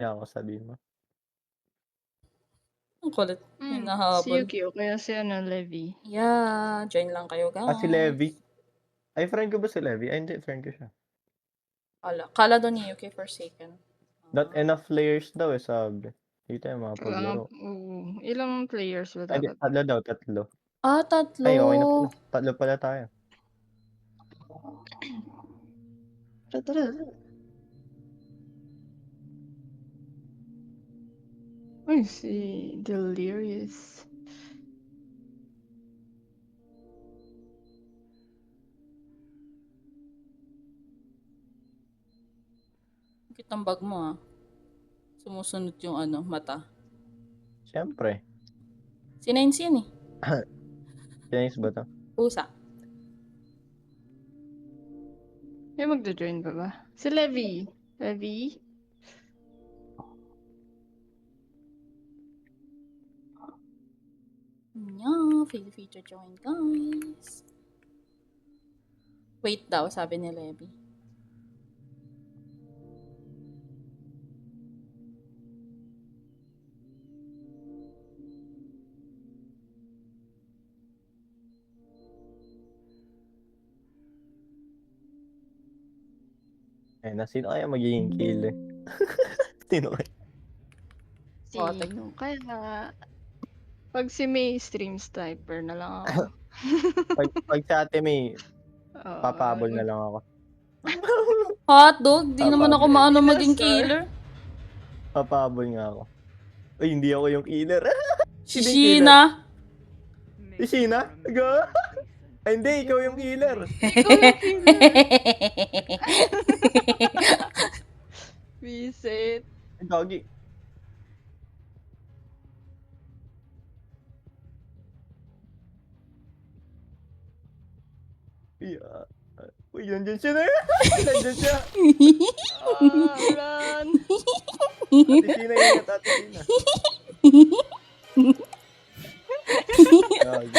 Kaya ako sabihin mo. Ang kulit. Si Hinahabol. Yuki o kaya si Levi. Yeah, join lang kayo Si guys. Levi. Ay, friend ko ba si Levi? Ay, hindi. Friend ko siya. Kala doon ni Yuki Forsaken. Not enough players daw sabi. Dito yung mga paglaro. Ilang players ba Ay, dapat? tatlo daw, tatlo. Tatlo. Ay, okay na pala. Tatlo pala tayo. Uy, si Delirious. Kitang bag mo Sumusunod yung mata. Siyempre. Si Nines yan Chinese ba to? Pusa. May magjo-join pa ba? Si Levi. Levi? Yeah, feature join guys. Wait daw, sabi ni Levi. Sino kaya magiging killer? Sino kaya? Sino kaya? Pag si May stream sniper na lang ako. pag sa ate May, papabol na lang ako. Hotdog, di naman ako maano maging killer. Papabol nga ako. Uy, hindi ako yung killer. Si Sheena. Si Sheena? Go! Ay, hindi, ikaw yung killer. Visit. Doggy. Yeah. Uy, nandiyan siya na. Nandiyan siya. Run. Ate Sheena yun, Ate Sheena. Doggy.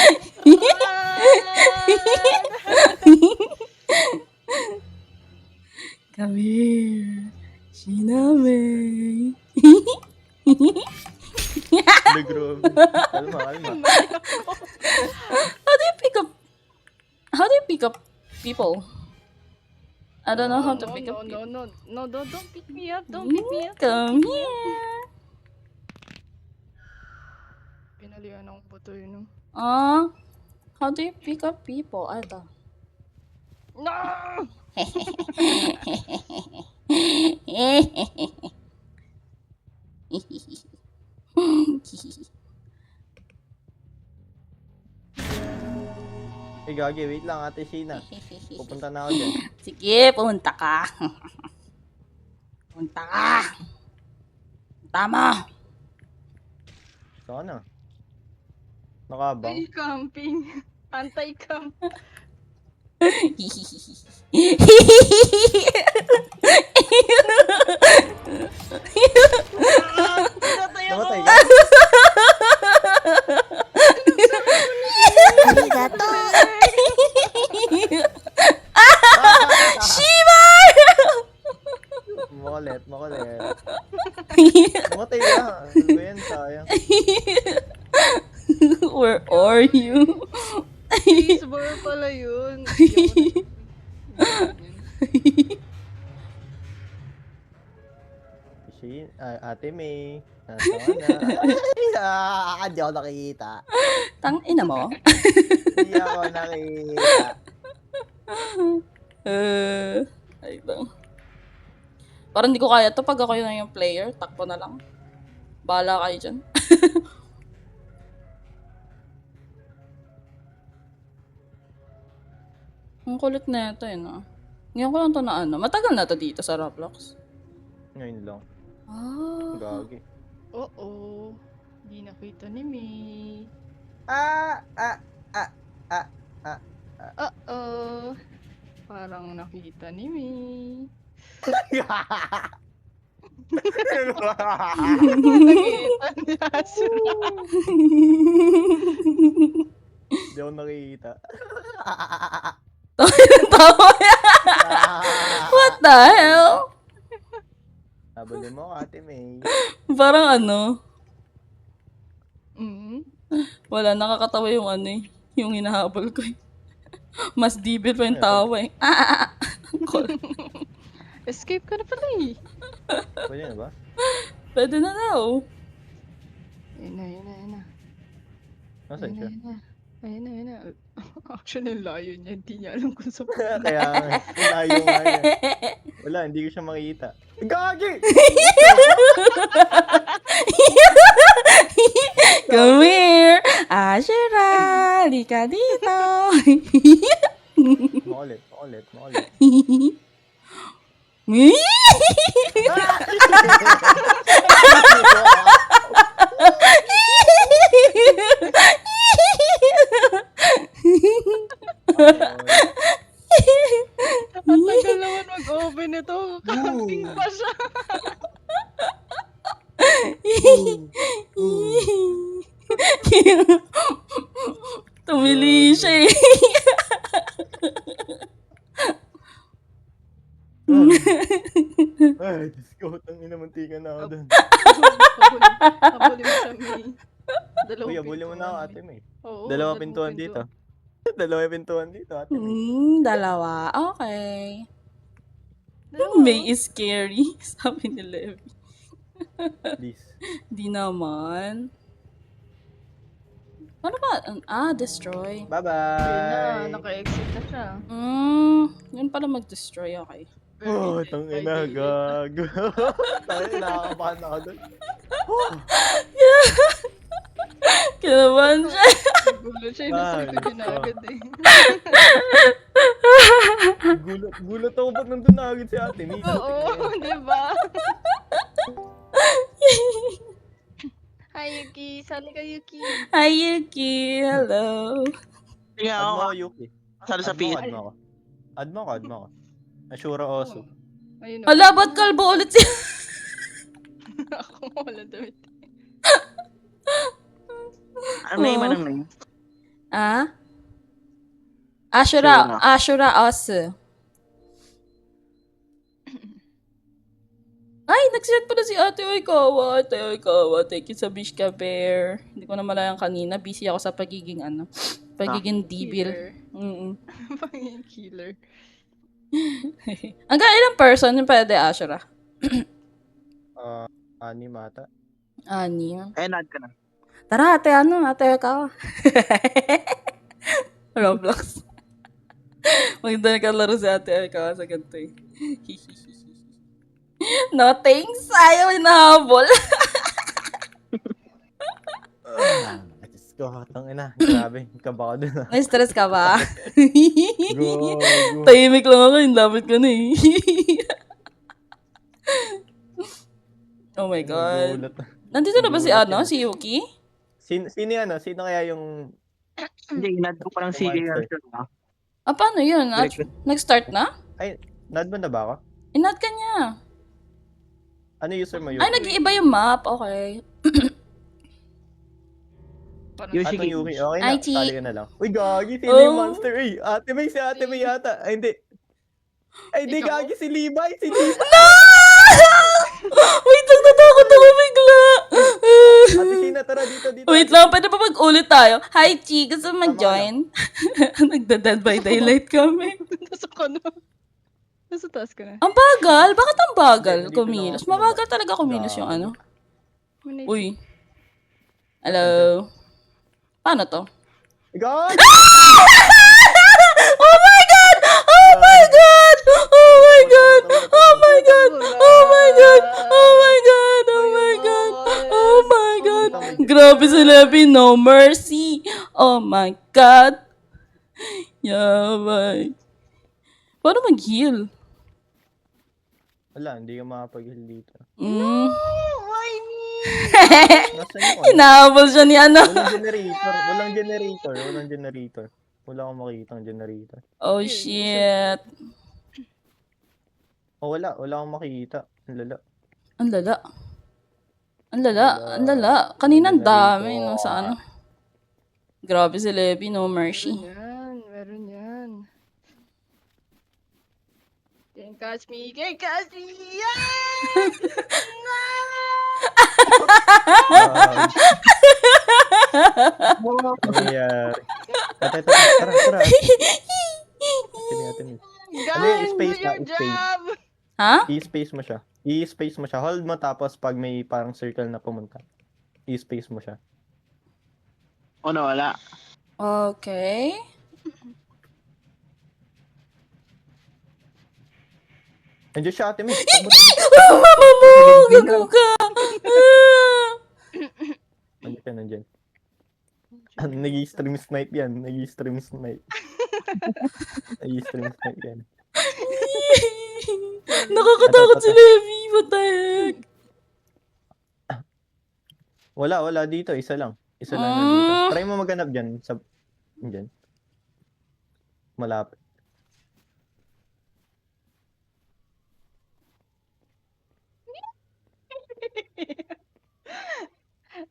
Come here, Sheena May. Grabe. Kalma. How do you pick up people? I don't know how to pick up people. No, don't pick me up. Don't pick me up. Come here. Pinalian akong buto yun. How do you pick up people? Ito. No! Hey, Gagi, wait lang, Ate Sheena. Pupunta na ako dyan. Sige, pumunta ka. Punta ka. Tama. Saan na? Nakabang? Ay, camping. Anti-camp. Namatay ka? Arigato. Shiba! Makulit. Namatay ka. Ano ba yan? Sayang. Where are you? Cheeseburger pala yun. Ate May. Nasaan na? Hindi ako nakikita. Tangina mo. Hindi ako nakikita. Ay lang. Parang hindi ko kaya to pag ako na yung player. Takbo na lang. Bahala kayo dyan. Ang kulit na ito no? Ngayon ko lang to na Matagal na to dito sa Roblox. Ngayon lang. Gagi. Oo. Hindi nakita ni May. Parang nakita ni May. Hindi ako nakikita. Tawa yan. What the hell? Habulin mo, Ate May. Parang ano, Mm. wala, nakakatawa yung ano eh. Yung hinahabol ko eh. Mas debil pa yung Ano, tawa eh. Escape ka na pala eh. Pwede na ba? Pwede na daw. Ayun na, ayun na, ayun na. Nasaan siya? Ayun na. Ayun na, ayun na. Actually, ang layo niya. Hindi niya alam kung saan Kaya nga, ang layo nga niya. Wala, hindi ko siya makikita. Gagi! Come here! Ashira! Lika dito! Makulit, makulit, makulit. Nakatagal naman mag-open ito. Kakating pa siya. Tumili siya eh. Ay, Diyos ko, tangina, muntikan na ako dun. Habulin mo siya, May. Uy, abuli mo na ako, Ate May. Oo, Dalawa pintuan dito. Dalawa pintuan dito, Ate May. Dalawa. Okay. Dalawa. May is scary. Sabi ni Levi. Please. Di naman. Ano ba? Destroy. Ayun na, Bye-bye! naka-exit na siya. Yun pala mag-destroy. Okay. Oh, tangina, gago. Tangina, nakakabahan ako dun. Kinabahan siya. Gulo siya, inasal ko niya na agad eh. Gulat ako ba't nandun na agad si Ate May? Oo, di ba? Hi, Yuki. Sali ka, Yuki. Hi, Yuki. Hello. Sige Add mo ako. ako, Yuki. Salo sa piit. Add mo ako. Add mo ako. Ashura Osu. Ayun Hala, ba't kalbo ulit siya? Ako wala damit. Ano name, anong name? Ashura Osu. Ay, nag-set pala si Ate Oikawa. Ate Oikawa, thank you sa Bishka Bear. Hindi ko na malayang kanina. Busy ako sa pagiging debil. Killer. Panging killer. Hanggang ilang person yung pwede, Ashura? Ani mata. Ani. Add ka na. Tara, Ate Oikawa. Roblox. Maganda nakalaro si Ate Oikawa sa ganito eh. No thanks, ayaw hinahabol. Diyos ko, tangina. Grabe, kaba ko dun. Na-stress ka ba? Go. Tahimik lang ako, yung lapit ko na eh. Oh my God. Gulat. Nandito na ba si si Yuki? Sino yan? Sino kaya yung... Hindi, inad ko parang sige. Paano yun? Nag-start na? Ay, nad mo na ba ako? Inad ka niya. Ano user mo yun? Ay, nag-iiba yung map. Okay. Yoshi Atong Yuki, okay na. IT. Tali ka na lang. Uy, gagi, sino yung monster? Uy, Ate May, si Ate May yata. Ay, hindi. Ay, hindi, Ikaw? gagi, si Levi. Si Levi. Wait lang, natakot ako bigla. Ate Sina, tara dito. Wait lang, pwede pa mag-ulit tayo. Hi, Chi. Gusto mo mag-join? Nagda-Dead by Daylight kami. Nasa ka na. Nasa taas ka na. Ang bagal? Bakit ang bagal Hindi, dito kumilos? lang ako Mabagal talaga kumilos yung ano. Uy. Hello. Paano to? God! Oh my God! Oh my God! Oh my God! Oh my God! Oh my God! Oh my God! Oh my God! Oh my God! Grabe si Levi, no mercy! Oh my God! Yabay. Paano mag-heal? Wala, hindi ka makapag-heal dito. Why me? Nasaan yung ano? Hinahabol siya ni ano. Walang generator. Wala akong makikita ng generator. Oh shit. Oh, wala akong makikita. Ang lala. Ang lala. Ang lala. Ang lala. Kanina ang dami nung sa ano. Grabe si Levi, no mercy. Meron yan. Thank Catch me! Can't catch me! Yeah! Ano nangyayari? Tara. Ate May. Ano yung Guys, do space your na? Space. job! Ha? I-space mo siya. I-space mo siya. Hold mo tapos pag may parang circle na pumunta. I-space mo siya. O nawala. Okay. Andiyan siya, Ate May. Mama mo! Gago ka! Nandiyan. Nag-i-stream snipe yan. Nag-i-stream snipe yan. Nakakatakot si Levi. What the heck? Wala dito. Isa lang na dito. Try mo maghanap dyan. Dyan. Malapit.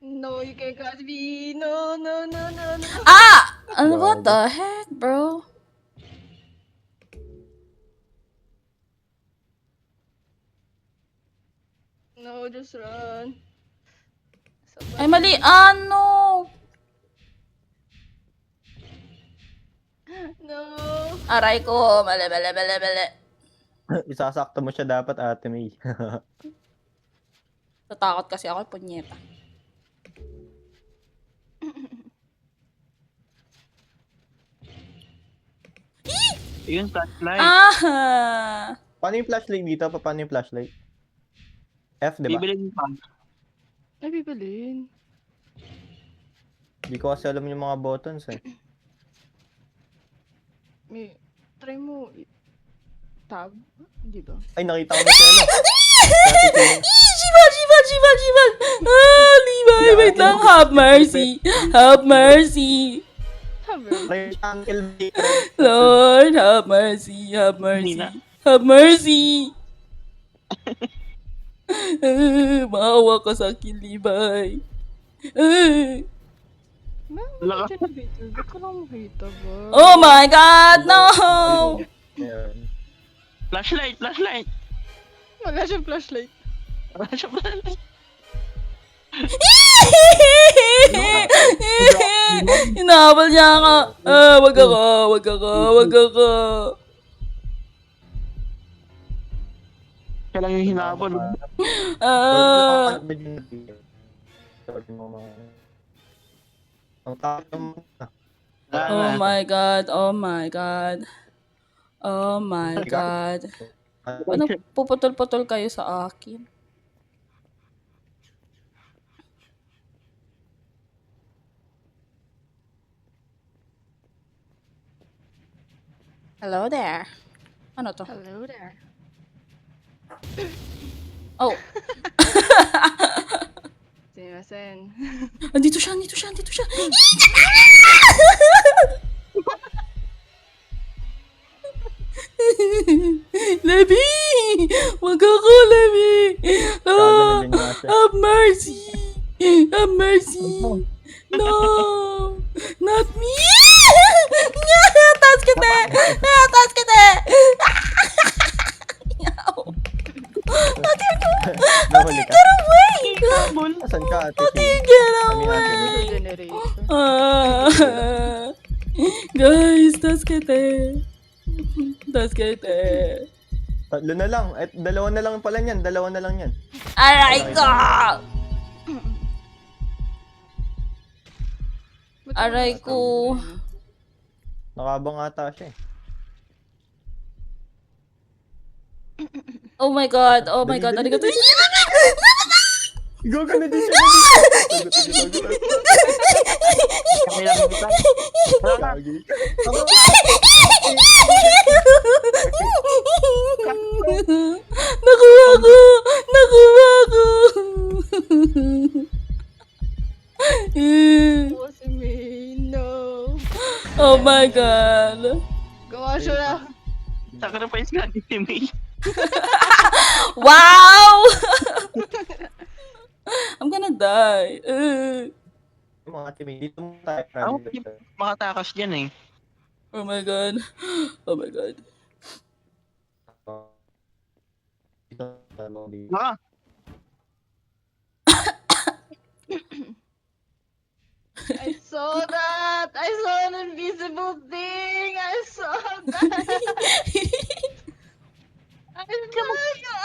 No, you can't catch me! No. Ah! Ano, what the heck, bro? No, just run. Ay, mali. Ano? No! Aray ko. Mali. Isasakto mo siya dapat, Ate May. Tatakot kasi ako, punyeta. Yun, flashlight. Ah! Paano yung flashlight dito? Paano yung flashlight? F, di ba? Bibilin pa. Ay, bibilin. Hindi ko kasi alam yung mga buttons eh. Try mo tab, di ba? Ay, nakita ko na siya ano. Shival! Ah, Levi, wait lang. Have mercy. Have mercy. Sabi. Try yung uncle dito. Lord, have mercy. Have mercy. Nina. Have mercy. Maawa ka sa akin, Levi. Laka. Generator, ba't ko lang makita ba? Oh my God, no! Ayan. Flashlight. Wala siyang flashlight. Wala siya flashlight. Hinahabol niya ka. Wag ako. Siya lang yung hinabol. Ang takot mo. Oh my God. Ano, puputol-putol kayo sa akin? Hello there. Ano to? Hello there. Oh, Simasen. andito siya. Levi! Wag ako, Levi! Ah, have mercy! Have mercy! No! Not me! Taas kita! Nahuli ka. Get away! Asan ka, Ate May? Get Kami, Ate May. away! Generator. Guys, taas kita. Tatlo na lang. At dalawa na lang yan. Aray ko! Ba't Aray ko. Nakabang ata siya eh. Oh my God. Arigato. Gaga na din siya. Kami lang kita. Gagi. Nakuha ko. si May? No. Oh my God. Gawa siya na. Sacrifice ka ni May. Wow! I'm gonna die. Mga Ate May, dito mo tayo. Ako, makatakas dyan eh. Oh my God. Baka. I saw that! I saw an invisible thing! I saw that! I saw you!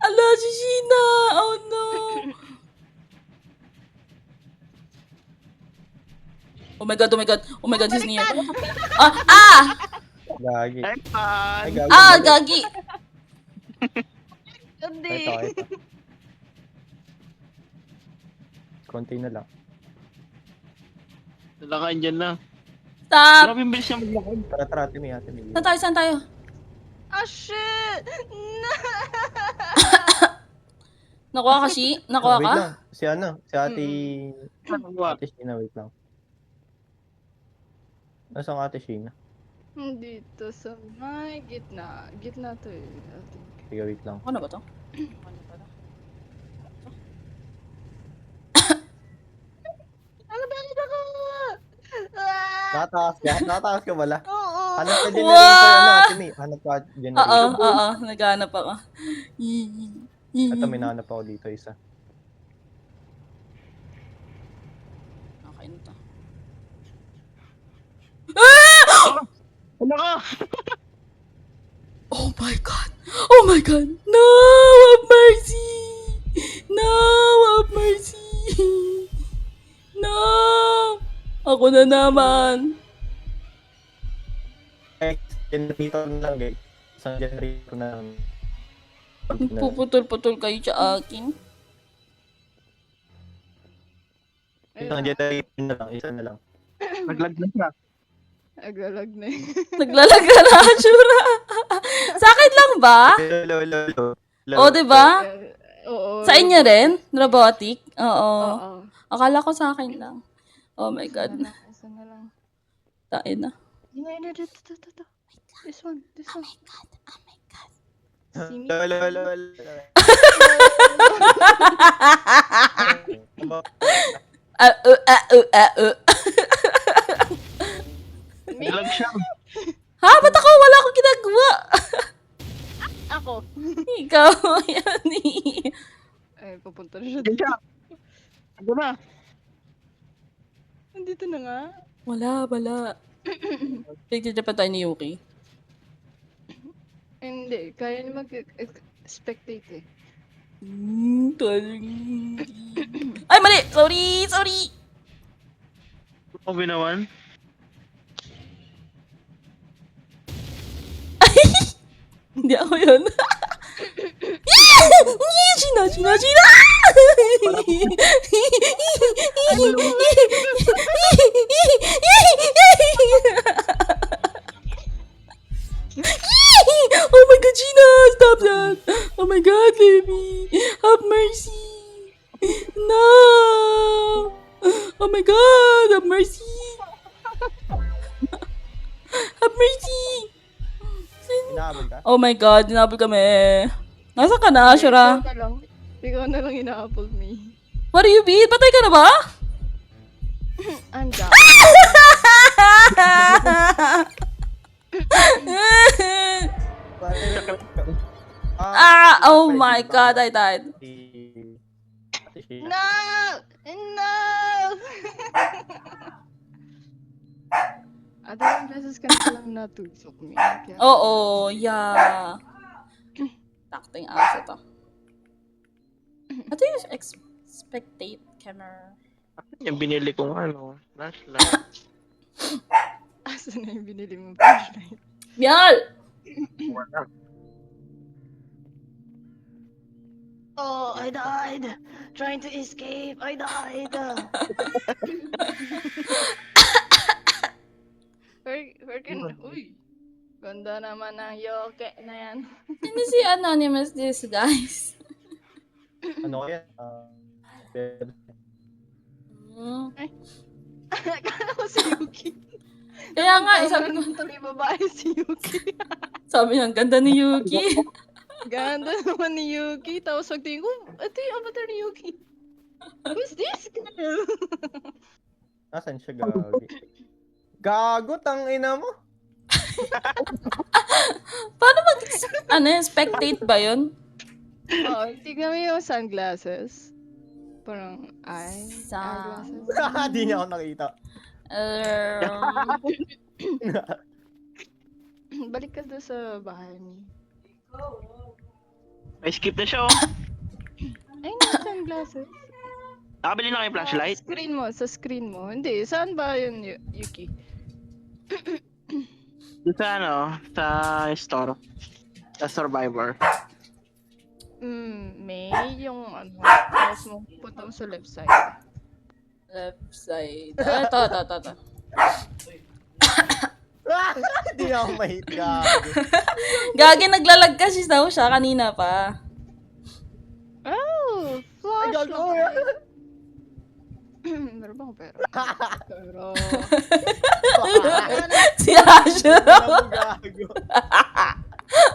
Ala, si Sheena! Oh no! Oh my god, oh my god, oh my god, he's near. Ah! Gagi. Ekpan. Ay, gagi. Ah! Gagi! Hindi. Ito. Konti na lang. Nalakain dyan na. Stop! Grabe yung bilis niya maglakad. Tara, Timmy. Saan tayo, saan tayo? Ah, shit! No! Nakuha ka, Shi? Nakuha Wait ka? lang. Si ate... Nagawa. Ate Sheena, wait lang. Nasaan ka, ate Sheena? Dito sa may gitna. Gitna to eh. I think. Sige, wait lang. Ano ba to? Ano pala? Ano ba ito ko? Ah! Nakataas ka bala? Oo. Hanap ka generator, Wow! Timmy. Hanap ka Oo, generator. oo. Naghanap ako. Ito, may nahanap ako dito, isa. Okay na to. Ano ka? Oh my god! Oh my god! No! Have mercy! No! Have mercy! No! Ako na naman. Generator na lang, guys. Isang generator na lang. Puputol-putol kayo sa akin. Isang generator na lang, isa na lang. Naglag na siya. Agalag na eh. Naglalaga na, Ashura. Sa akin lang ba? Lolo. O, diba? Oo. Sa inyo rin? Robotic? Oo. Oo. Akala ko sa akin lang. Oh my god. Isa na lang. Tain na. Ito. This one. Oh my god. See me? Lolo. Naglag siya. Ha? Ba't ako? Wala akong ginagawa. Ako. Ikaw, yan eh. Ay, pupunta na siya. Diyan siya. Ano na? Nandito na nga. Wala. Pagkita pa tayo ni Yuki. Hindi. Kaya niya mag-spectate eh. Ay, mali! Sorry! Ako binawan. Hindi ako yun. Gina! Oh my god, Gina! Stop that! Oh my god, baby! Have mercy! No! Oh my god, have mercy! Have mercy! Inaabol ka? Oh my god, dinabol kami. Nasaan ka na, Ashura? Ikaw na lang ina-apple me. What do you mean? Patay ka na ba? I'm down. Oh my god, I died. No! No! Dalawang beses ka na lang natusok me. Kaya... Oo, yeah. Takting aso to. What do you spectate camera? Yung binili kong flashlight. Asan na yung binili mong flashlight? Mial! Wala. Oh, I died! Trying to escape! I died! Where can... Uy! Ganda naman ng yoke na yan. Sino si Anonymous this, guys? Ano kaya? Akala ko si Yuki. Kaya nga, sabi ko, Ito yung babae si Yuki. sabi niya, ang ganda ni Yuki. Ganda naman ni Yuki. Tapos pagtingin ko, ito yung avatar ni Yuki. Who's this girl? Nasaan siya, gagi? Gago, tang ina mo. Paano ano yun? Spectate ba yun? Oh, tignan mo yung sunglasses. Parang Sa... eyeglasses. Di niya ako nakita. Balik ka doon sa bahay ni. Ay, skip na siya, oh. Ayun yung sunglasses. Nakabili na kayo flashlight? Sa screen mo. Hindi, saan ba yun, Yuki? Doon sa ano, sa store. Sa Survivor. May yung ano, tapos mo punta mo sa left side. Left side. Ito. Di niya ako mahit. Gago. Gagi, naglalag kasi daw siya kanina pa. Oh! Ay, gago. Flashlight! Meron ba akong pera? Pero... Si Asha. Gago.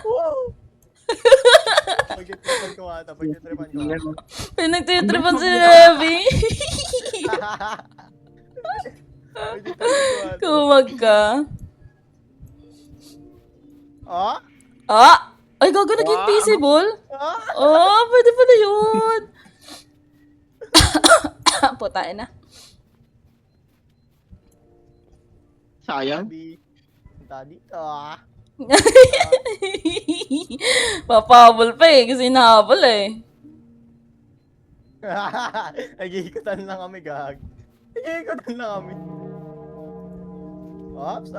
Wow. Pag-tripan ko ata. Pinagtitripan si Levi. Kumag ka. Ah? Ay, gago, naging Wow. visible? Ah? Pwede pala yun. Putain na. Sayang. Punta dito ah. Papabol pa eh, kasi nahabol eh. Nag-iikutan lang kami, gag. Nag-iikutan lang kami. Ops.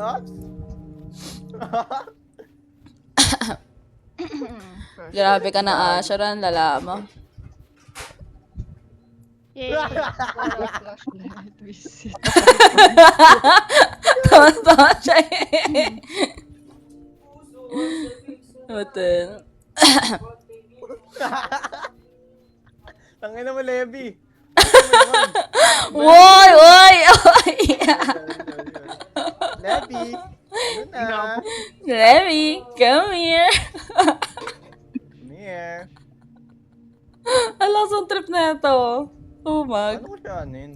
Grabe ka na, Asharan, lala mo. Yay! Flashlight visit. Tawa siya eh. Hotel. Tangina mo, Levi. Woy! Levi. Ano na? Levi, come here. Come here. Alas ang trip na ito. Umag. Ano ko siya anin?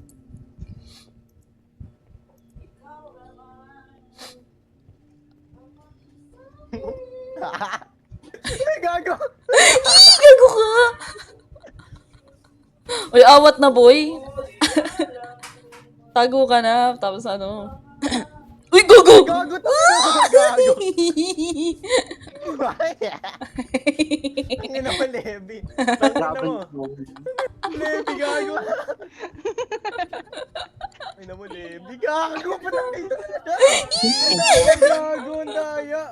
Ay, gago. Gago ka. Uy, awat na boy. Tago ka na, tapos ano. Uy, gago! Gago to. Gago. Tangina mo, Levi. Tangina mo. Levi, gago. Tangina mo, Levi. Gago. Patangay to. Gago, ang daya.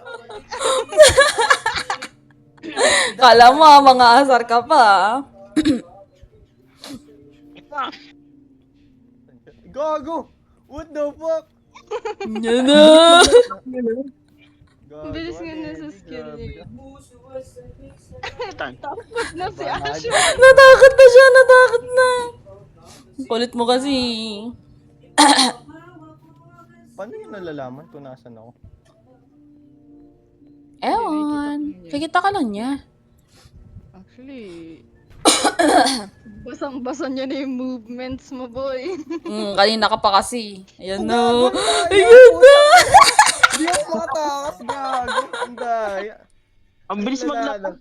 Kala mo, mga asar ka pa. Gago. What the fuck? Yan na. Gago, Bilis nga Levi, na sa skill grabe niya. ka. Takot na si Asha. Natakot na siya, natakot na. Kulit mo kasi. Paano yun nalalaman kung nasan ako? Ewan. Kikita ka lang niya. Actually, basang-basa niya na yung movements mo, boy. Kanina ka pa kasi. Ayan na. Gago, ang daya. Ayan na. Hindi ako makatakas, gago. Ang daya. Ang bilis maglakad.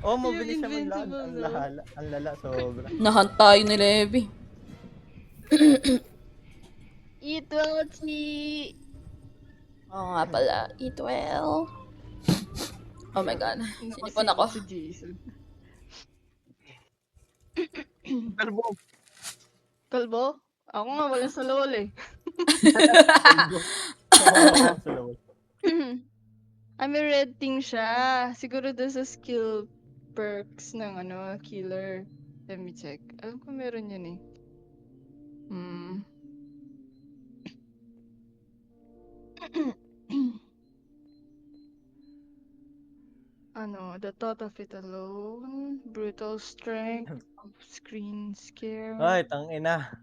Oh, mabilis Yung naman lang. invincible, Ang lala, sobra. Nahunt tayo ni Levi. Eat well, Chi. Oo nga pala. Eat well. Oh my God. Sinipon ako. Si Jason. Kalbo. Kalbo? Ako nga, walang salawal eh. May red thing siya. Siguro doon sa skill perks ng killer. Let me check. Alam ko meron yan eh. The thought of it alone, brutal strength, off-screen scare. Ay, tangina.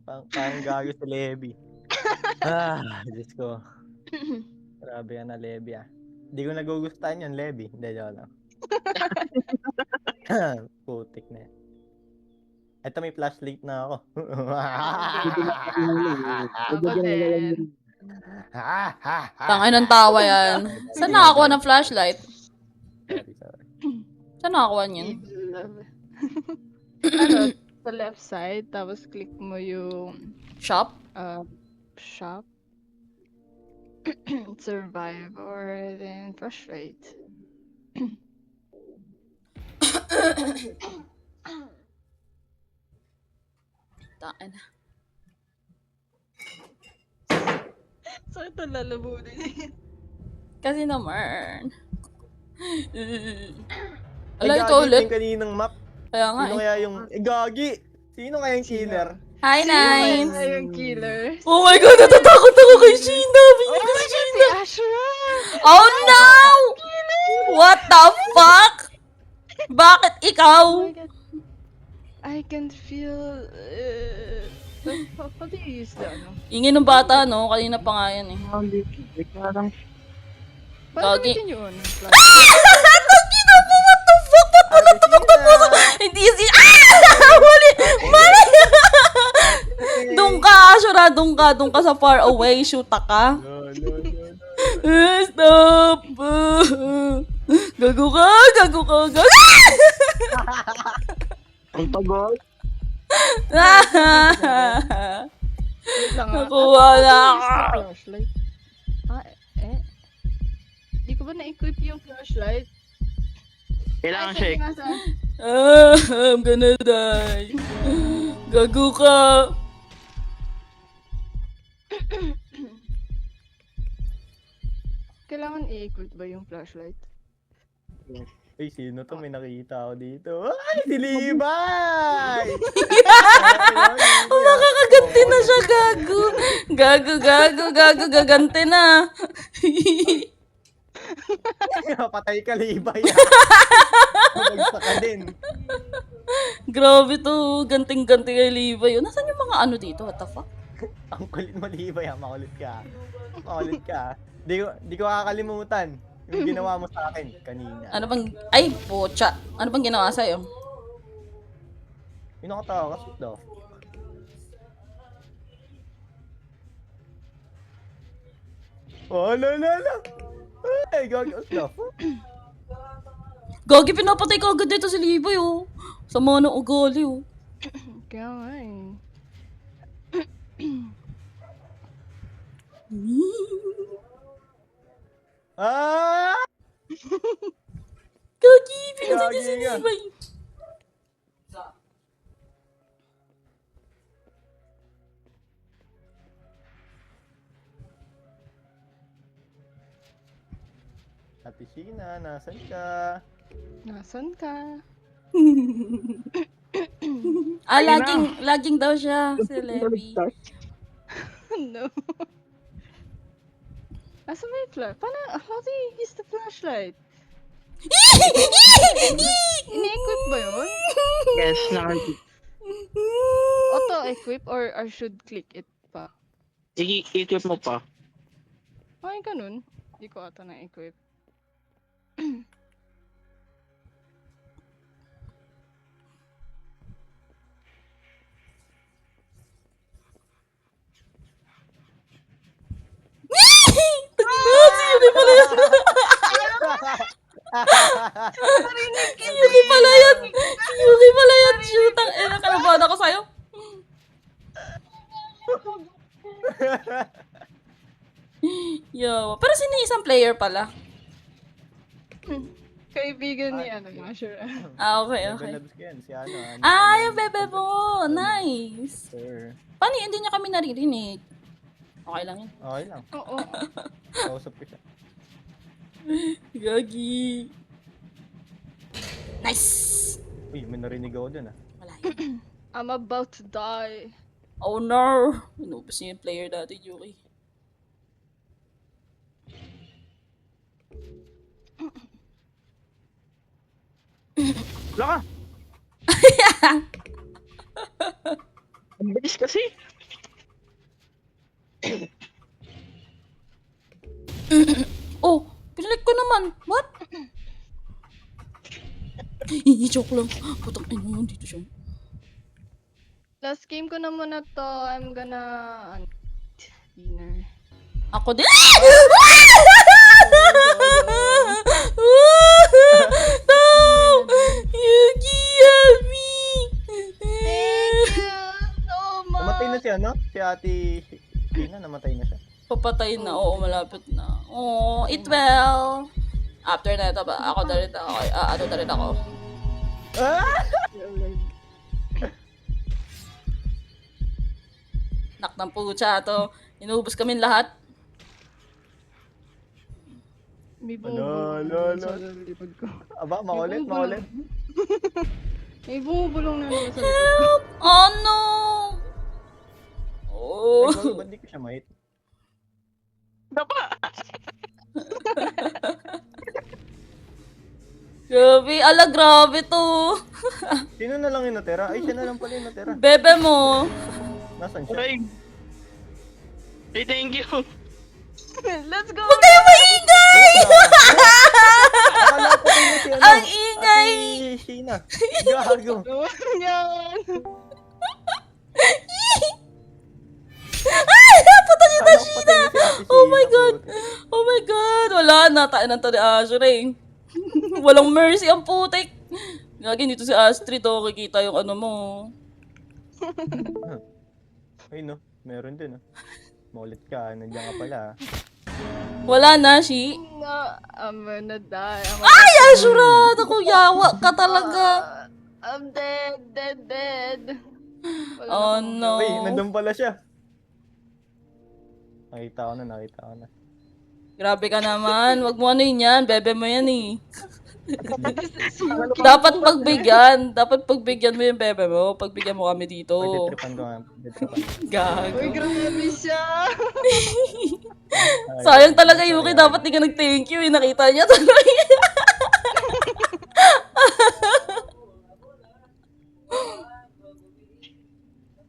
Pang gago si Levi. Diyos ko. Grabe yan na, Levi ah. Hindi ko nagugustuhan yun, Levi. Hindi, joke lang. Putik na yan. Ito may flashlight na ako. Ako din. Ha, ha, ha. Tangay ng tawa yan. Saan nakakuha ng flashlight? Sorry. Saan nakakuha niyan? Evil love. Ano, sa left side, tapos click mo yung Shop? shop, survive, or then frustrate. Tangay na. So, ito lalabunin. Kasi naman. Ay, Ala, gagi, ito ulit. yung kaninang map. Kaya nga Sino eh. kaya yung... Gagi! Sino kaya yung killer? Hi, Nines! Sino yung killer? Oh my God, natatakot ako kay Sheena. Bigyan ko si Si Sheena. Ashra! Oh no! What the fuck? Bakit ikaw? Oh my God. I can feel... how do you use that? No? Ingin ng bata, no? Kanina pa nga yan eh. Paano Gagi. gamitin yun? Tangina mo, what the fuck? Ba't mo natutukan mo? Hindi si... Mali! Mali! Doon ka, Ashura. Doon ka sa far away. Shoota ka. No. Stop! Gago ka! Gago ka! Gago! Ang tagal. Wait lang nga. Nakuha na ako. Flashlight. Di ko ba na-equip yung flashlight? Kailangan Ay, siya. sige, nasa- I'm gonna die. Gago ka. Kailangan i-equip ba yung flashlight? Ay, sino to? May nakita ako dito. Ay, si Levi! Nakakaganti na siya, gago. Gago, gaganti na. Patay ka, Levi. Magsak ka din. Grabe to, ganting-ganti kay Levi. Nasaan yung mga ano dito? What the fuck? Ang kulit mo, Levi. Makulit ka. Makulit ka. Di ko kakalimutan yung ginawa mo sa akin kanina. Ano bang... Ay, pocha. Ano bang ginawa sa'yo? Yung nakatawa ka, daw. Oh, la. Ay, gagawin stuff. Gagi, pinapatay ka agad dito si Levi, oh. Sama ng ugali, oh. Kaya nga eh. Ah! Gagi, pinatay niya si Gagi nga. Levi. Ate Sheena, nasan ka? Nasaan ka? Laging daw siya, si Levi. No. Asa may flash? How do you use the flashlight? Ini-equip ba yun? Yes, nakikita. Auto-equip or should click it pa? I-equip mo pa. Ay, ganun. Di ko ata na-equip. Yuri pala yan. Yuri pala yan. Yuri pala yan. Shootang. Nakalabahan ako sa'yo. Yo. Pero sino yung isang player pala? Kaibigan ni ano, sure. Okay. Labs ko yan, si ano. Yung bebe mo. Nice. Sir. Paano hindi niya kami naririnig? Okay lang yun. Okay lang. Oo. Kausap ko siya. Gagi. Nice. Uy, may narinig ako dun ah. Wala yun. I'm about to die. Oh no. Inubos niya yung player dati, Yuki. Wala ka! Ang bilis kasi. Oh, pinalik ko naman. What? Joke lang. Putang ina, dito siya. Last game ko na muna to. I'm gonna... dinner. Ako din. No! Yuki, help me! Thank you so much. Namatay na siya, no? Si Ate Tina, namatay na siya. Papatay na. Oo, malapit na. Oh, it well. After na ito ba? Ako na rin ako. Ano na rin ako. Ah! Nak ng pucha to. Inubos kami lahat. May Ala, bumubulong ala, sa ala. likod ko. Aba, maulit, maulit. May bumubulong na naman sa likod ko. Help! Oh no! Ay, Oh. gago, ba't di ko siya mait? Grabe, ala grabe to. Sino na lang yung natira? Ay, siya na lang pala yung natira. Bebe mo. Nasaan siya? Aray. Hey, thank you. Let's go! Huwag kayo maingay! Akala ko yun si ano? Ang ingay! Ate Sheena. Gago. Yan! Ay! Napunta niyo na Akala ko Sheena! patay na si Ate Oh my Sheena, God! puti. Oh my God! Wala na. Tain na to ni Ashley. Walang mercy ang putik. Gagi dito si Astrid. Oh, kikita yung ano mo. Ay, no. Meron din, ah. Maulit ka. Nandiyan ka pala, ah. Wala na, Shi. No, I'm gonna die. Ay, Ashura! Naku, yawa ka talaga. I'm dead. Wala na Oh akong- no. Ay, nandun pala siya. Nakita ko na. Grabe ka naman. Wag mo ano yun yan. Bebe mo yan eh. Dapat pagbigyan mo yung bebe mo. Pagbigyan mo kami dito. Pagdetripan ko nga. Gago. Uy, grabe siya! Sayang talaga Yuki. Dapat di ka nag-thank you eh. Nakita niya tuloy.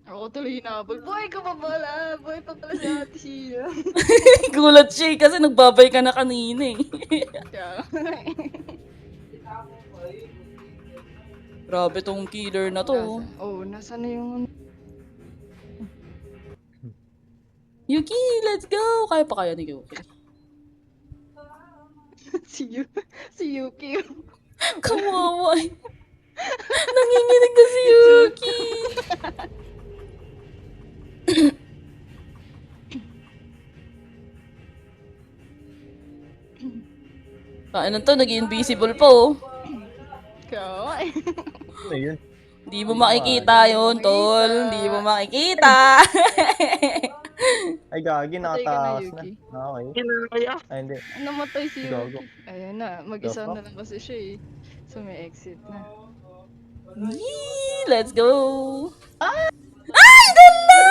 Ako tuloy hinabol. Boy ka pa pala! Boy pa pala si Ate Shia. Gulat siya eh, kasi nagbabay ka na kanina eh. Kaya, Grabe tong killer na to. nasa na yung... Yuki, let's go! Kaya pa kaya ni Yuki. si Yuki. Kawawa eh. Nanginginig na si Yuki. Kaya to, nag-invisible pa oh. Kaya, Ano yun? Hindi mo makikita yun, tol. Hindi mo makikita. Ay, gagi. Patay ka na, Nakatakas na. Yuki. Okay. Kinaya. Ay, hindi. namatay si Gago. Yuki. Ayan na, mag-isa Gago. na lang kasi siya eh. So may exit na. Yee, let's go. Ay, dala!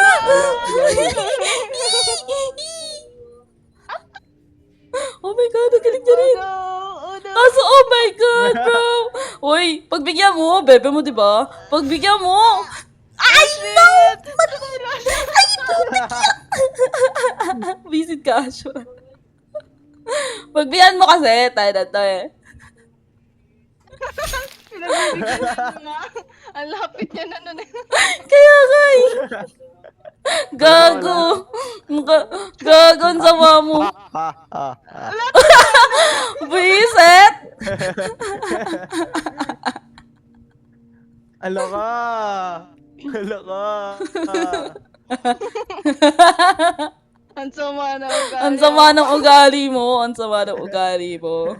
Oh my God, ang galing niya rin. Oh no! Aso, oh my God, bro. Uy, pagbigyan mo, bebe mo, di ba? Pagbigyan mo. Ay, no! Ay, visit ka, Ashura. Pagbigyan mo kasi, tayo na to eh. Pinagbibigyan ko na. Ang lapit niya na nun. Kaya nga eh. Gago. Gago, ang sama mo. Ha, ha, ha. Visit! Alo ka! Alo ka! Ang sama na ugali. Ang sama ng ugali mo. Ang sama ng ugali mo.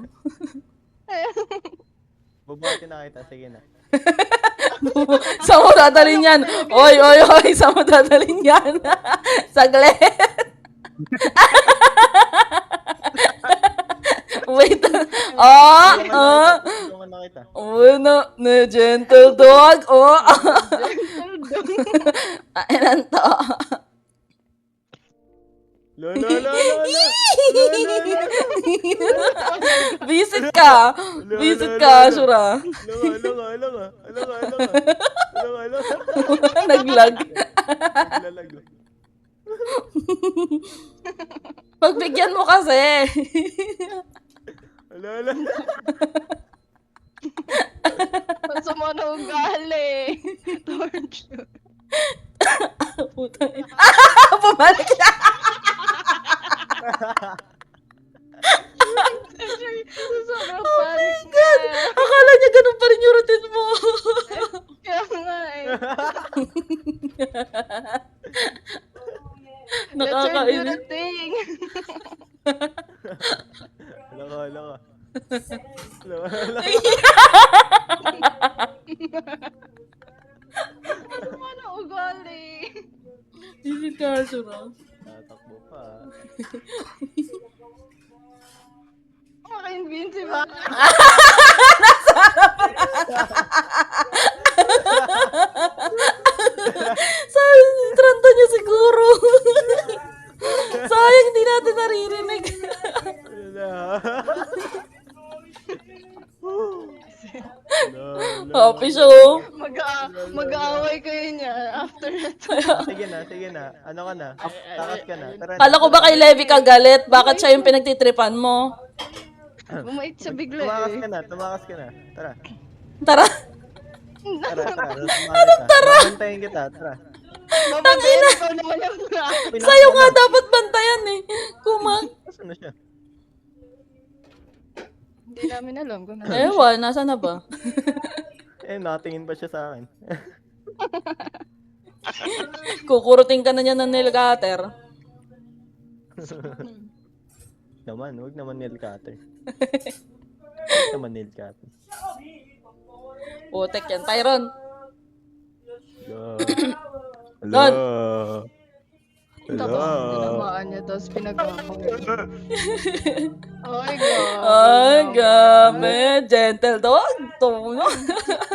Bubati na kita. Sige na. Saan mo dadalhin yan? Oy, saan mo dadalhin yan? Saglit. Wait. Tulungan na kita. Na gentle dog. Ailan to? Lo. Visit ka. Visit ka, Ashura. Alo ka. Naglag. Lalago. Pagbigyan mo kasi. Alo. Ang sama na ugali. Torture. Puta. Bumalik siya. Let's her do Nakakainis. the thing. Loko. Ano ugali? Gigi Casual. Tatakbo pa. Maka-invincible. Sayang yung tranta niya siguro. Sayang hindi natin naririnig. Happy show. Mag-aaway kayo niya after that. Sige na. Ano ka na? Takas ka na. Tara na. Kala ko ba kay Levi ka galit? Bakit siya yung pinagtitripan mo? Bumait siya bigla Tumakas eh. ka na. Tara. Tara. Anong tara? Bantayin kita. Tara. Mamatay ikaw naman yung Sa'yo nga dapat bantayan eh. Kumang. Nasaan na siya? Hindi namin alam kung ano. Ewan, nasa na ba? Nakatingin pa siya sa akin. Kukurutin ka na niya ng nail cutter. Huwag naman nail cutter. Huwag naman nail cutter. Putek yan. Tyron. Hello. Tapos tinamaan niya, tapos pinagawa ko. Oh my God. Ay, gabi. Gentle dog. Tono.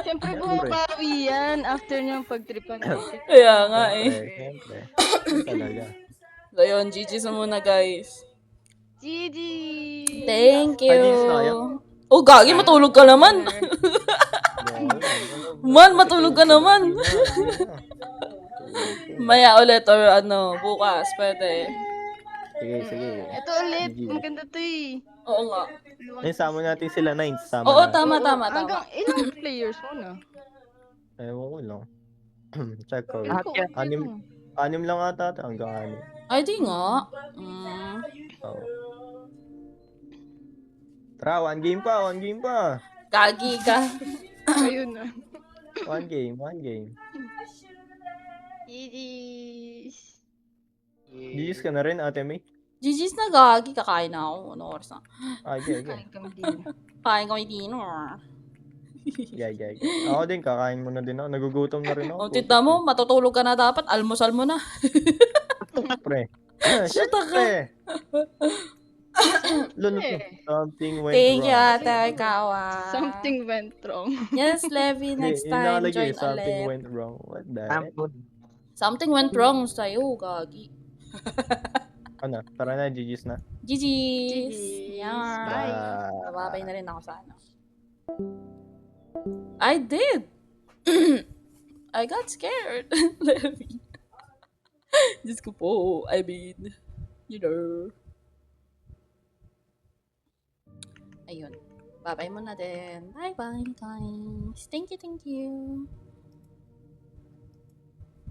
Siyempre bumabawi yan after niyang pagtripan niya. Kaya nga eh. Siyempre. Talaga. So yun, GG's muna guys. GG! Thank you. Ay, GG's na kayo? Oh, gagi, matulog ka naman. Man, matulog ka naman. Maya ulit or ano, bukas, pwede. Sige. Ito ulit, maganda to eh. Oo nga. Sama natin sila 9. Sama Oo, natin. tama. Hanggang ilang players mo na? Ewan ko lang. Check ko. Lahat yan. Anim lang ata hanggang 6. Ay, di nga. Oo. Tara, one game pa. Gagi ka. Ayun na. One game. GG's! GG's ka na rin, Ate May? GG's na gagi. Kakain na ako. Ano oras na? Okay. Kain kami din. Kain kami dinner. Gay. Ako din, kakain mo na din ako. Nagugutom na rin ako. O, tita mo, matutulog ka na dapat. Almusal mo na. Siyempre. Shota ka. Lolo, something went Thank you, wrong. ate. Kawa. Something went wrong. Yes, Levi, next time. Join Something ulit. went wrong. What the heck? Something went wrong sa'yo, gagi. Ano? Tara na, GG's na. GG's. GG's. Yeah. Bye. Babay na rin ako sa ano. I did. I got scared. Levi. Diyos ko po. I mean, you know. Ayun. Babay mo na din. Bye-bye, guys. Thank you.